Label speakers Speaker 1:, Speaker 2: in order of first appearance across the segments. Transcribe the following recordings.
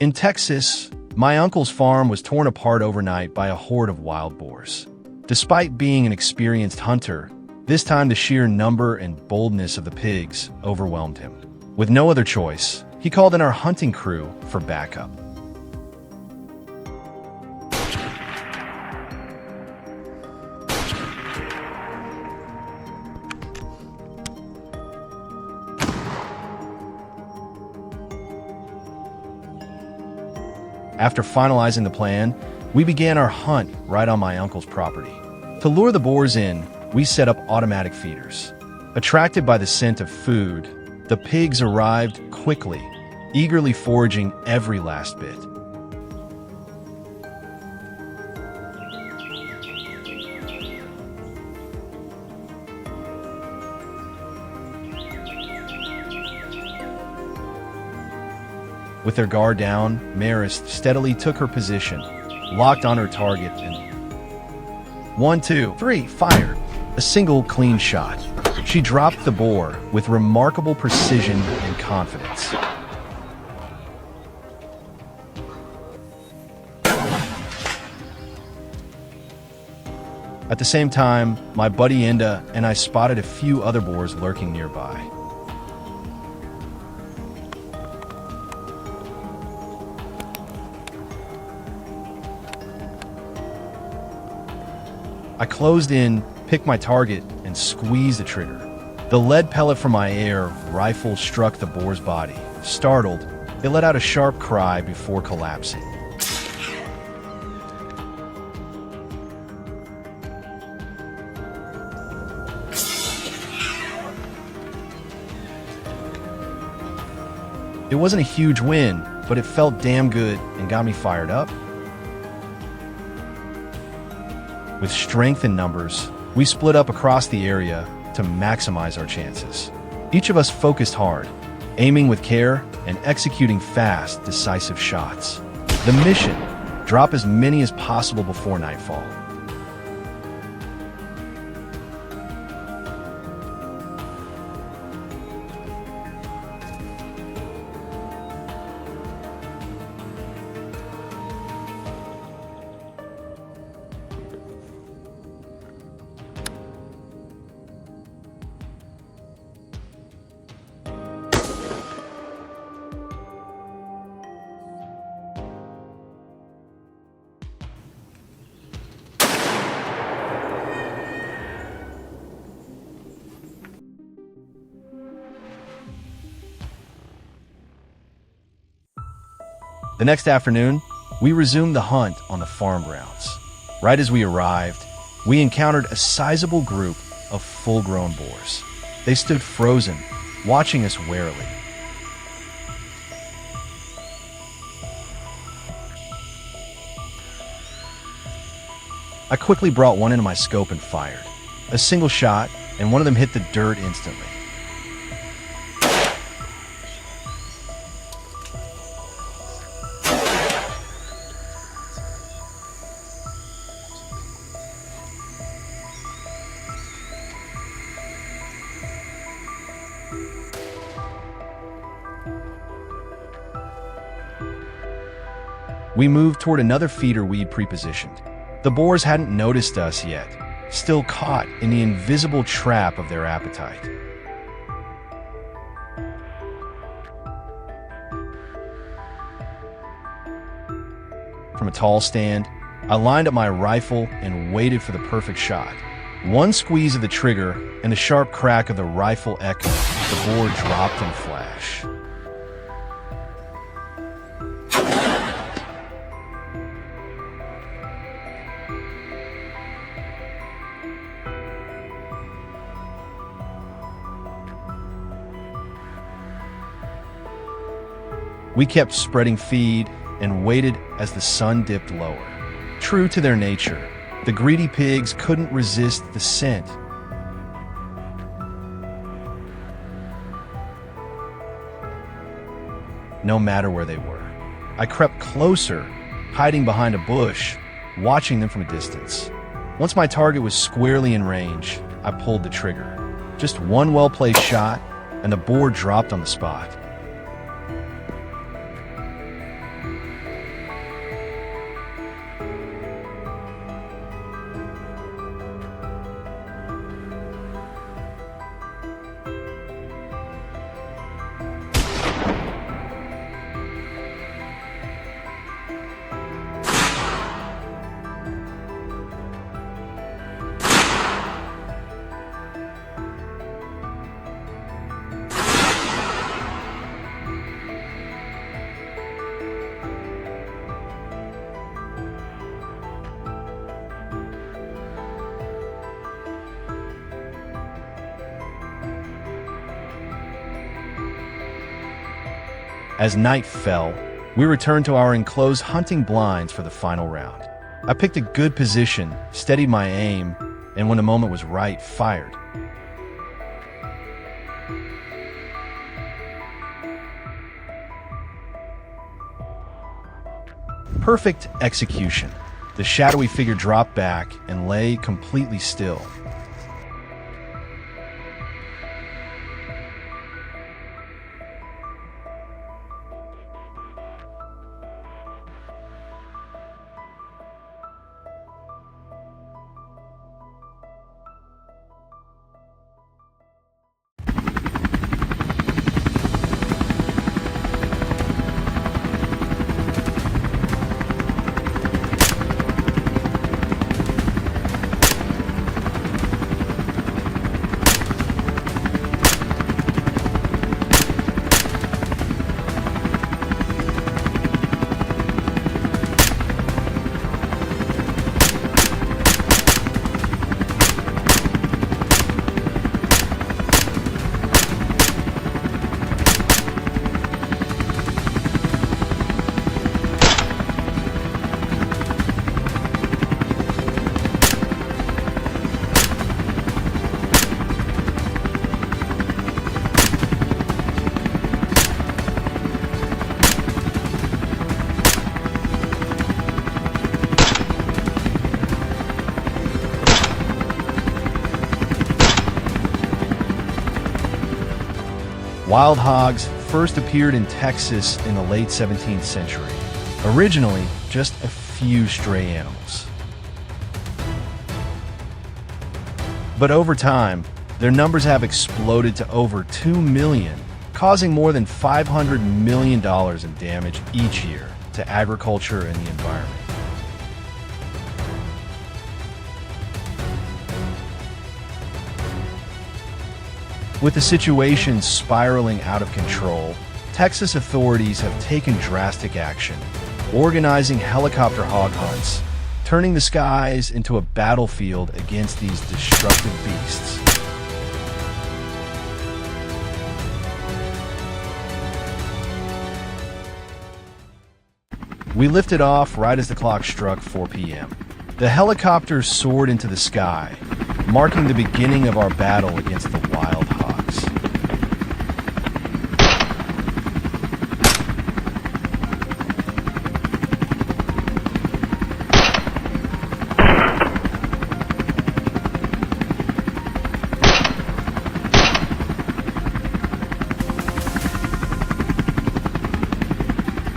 Speaker 1: In Texas, my uncle's farm was torn apart overnight by a horde of wild boars. Despite being an experienced hunter, this time the sheer number and boldness of the pigs overwhelmed him. With no other choice, he called in our hunting crew for backup. After finalizing the plan, we began our hunt right on my uncle's property. To lure the boars in, we set up automatic feeders. Attracted by the scent of food, the pigs arrived quickly, eagerly foraging every last bit. With their guard down, Marist steadily took her position, locked on her target, and 1, 2, 3, fired. A single clean shot. She dropped the boar with remarkable precision and confidence. At the same time, my buddy Enda and I spotted a few other boars lurking nearby. I closed in, picked my target, and squeezed the trigger. The lead pellet from my air rifle struck the boar's body. Startled, it let out a sharp cry before collapsing. It wasn't a huge win, but it felt damn good and got me fired up. With strength in numbers, we split up across the area to maximize our chances. Each of us focused hard, aiming with care and executing fast, decisive shots. The mission: drop as many as possible before nightfall. The next afternoon, we resumed the hunt on the farm grounds. Right as we arrived, we encountered a sizable group of full-grown boars. They stood frozen, watching us warily. I quickly brought one into my scope and fired. A single shot, and one of them hit the dirt instantly. We moved toward another feeder we'd pre-positioned. The boars hadn't noticed us yet, still caught in the invisible trap of their appetite. From a tall stand, I lined up my rifle and waited for the perfect shot. One squeeze of the trigger and the sharp crack of the rifle echoed. The boar dropped in a flash. We kept spreading feed and waited as the sun dipped lower. True to their nature, the greedy pigs couldn't resist the scent. No matter where they were. I crept closer, hiding behind a bush, watching them from a distance. Once my target was squarely in range, I pulled the trigger. Just one well-placed shot, and the boar dropped on the spot. As night fell, we returned to our enclosed hunting blinds for the final round. I picked a good position, steadied my aim, and when the moment was right, fired. Perfect execution. The shadowy figure dropped back and lay completely still. Wild hogs first appeared in Texas in the late 17th century, originally just a few stray animals. But over time, their numbers have exploded to over 2 million, causing more than $500 million in damage each year to agriculture and the environment. With the situation spiraling out of control, Texas authorities have taken drastic action, organizing helicopter hog hunts, turning the skies into a battlefield against these destructive beasts. We lifted off right as the clock struck 4 p.m. The helicopter soared into the sky, marking the beginning of our battle against the wild hogs.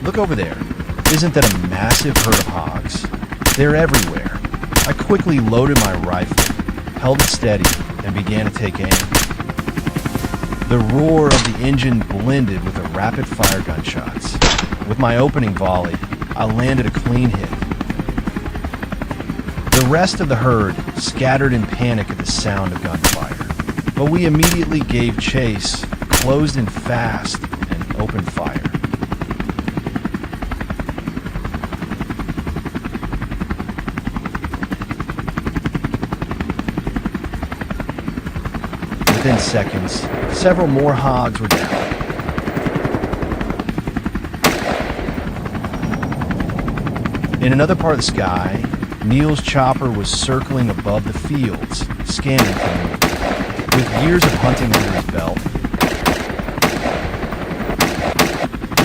Speaker 1: Look over there. Isn't that a massive herd of hogs? They're everywhere. I quickly loaded my rifle, held it steady, and began to take aim. The roar of the engine blended with the rapid-fire gunshots. With my opening volley, I landed a clean hit. The rest of the herd scattered in panic at the sound of gunfire, but we immediately gave chase, closed in fast, and opened fire. Within seconds, several more hogs were down. In another part of the sky, Neil's chopper was circling above the fields, scanning for me. With years of hunting under his belt,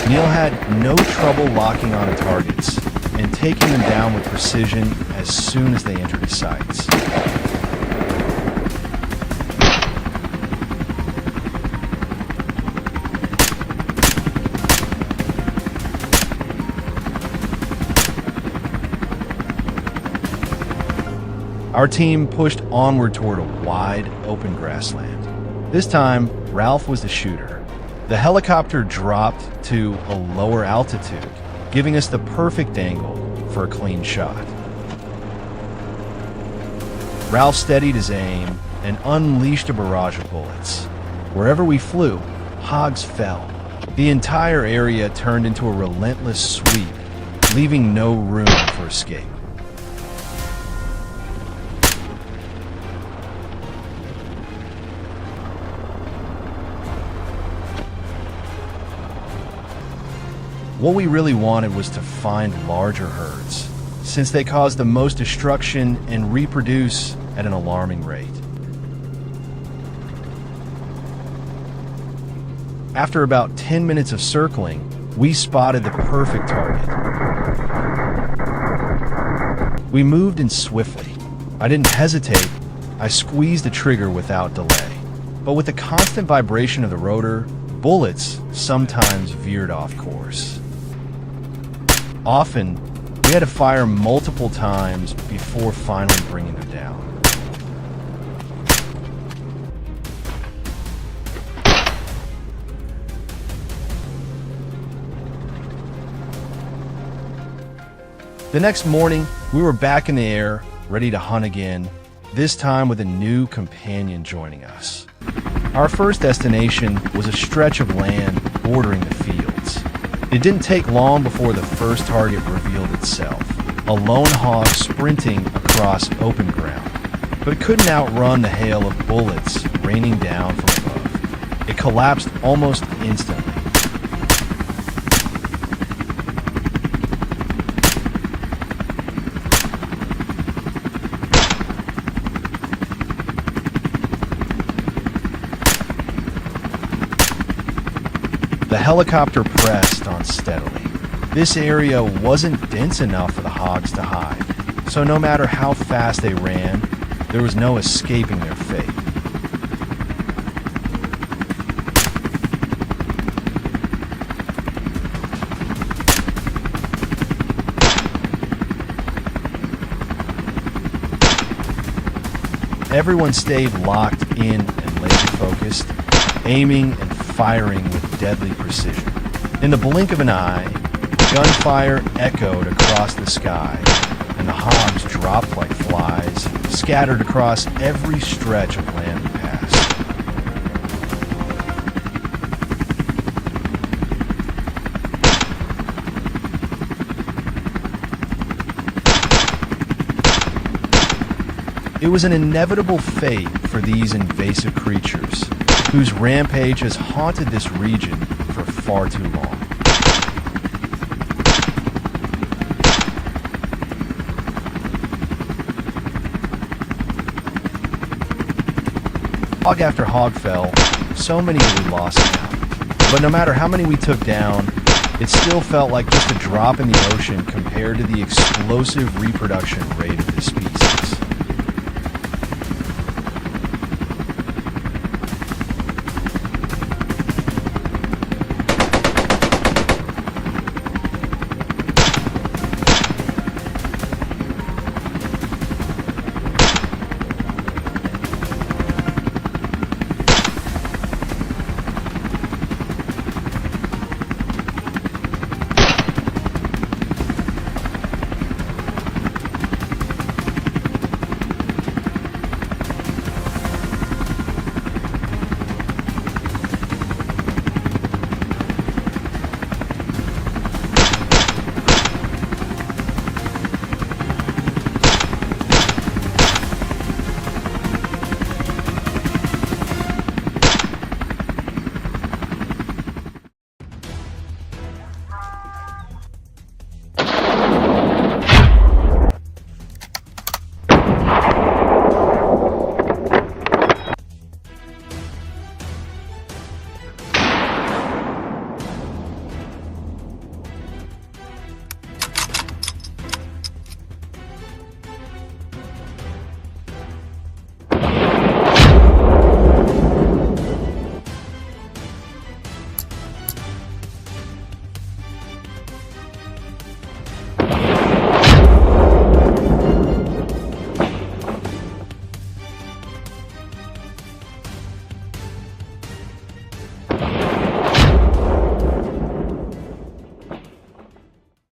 Speaker 1: Neil had no trouble locking onto targets and taking them down with precision as soon as they entered his sights. Our team pushed onward toward a wide, open grassland. This time, Ralph was the shooter. The helicopter dropped to a lower altitude, giving us the perfect angle for a clean shot. Ralph steadied his aim and unleashed a barrage of bullets. Wherever we flew, hogs fell. The entire area turned into a relentless sweep, leaving no room for escape. What we really wanted was to find larger herds, since they cause the most destruction and reproduce at an alarming rate. After about 10 minutes of circling, we spotted the perfect target. We moved in swiftly. I didn't hesitate. I squeezed the trigger without delay. But with the constant vibration of the rotor, bullets sometimes veered off course. Often, we had to fire multiple times before finally bringing them down. The next morning, we were back in the air, ready to hunt again, this time with a new companion joining us. Our first destination was a stretch of land bordering the fields. It didn't take long before the first target revealed itself, a lone hog sprinting across open ground. But it couldn't outrun the hail of bullets raining down from above. It collapsed almost instantly. The helicopter pressed on steadily. This area wasn't dense enough for the hogs to hide, so no matter how fast they ran, there was no escaping their fate. Everyone stayed locked in and laser-focused, aiming and firing with deadly precision. In the blink of an eye, gunfire echoed across the sky, and the hogs dropped like flies, scattered across every stretch of land we passed. It was an inevitable fate for these invasive creatures, whose rampage has haunted this region for far too long. Hog after hog fell, so many that we lost count. But no matter how many we took down, it still felt like just a drop in the ocean compared to the explosive reproduction rate of this species.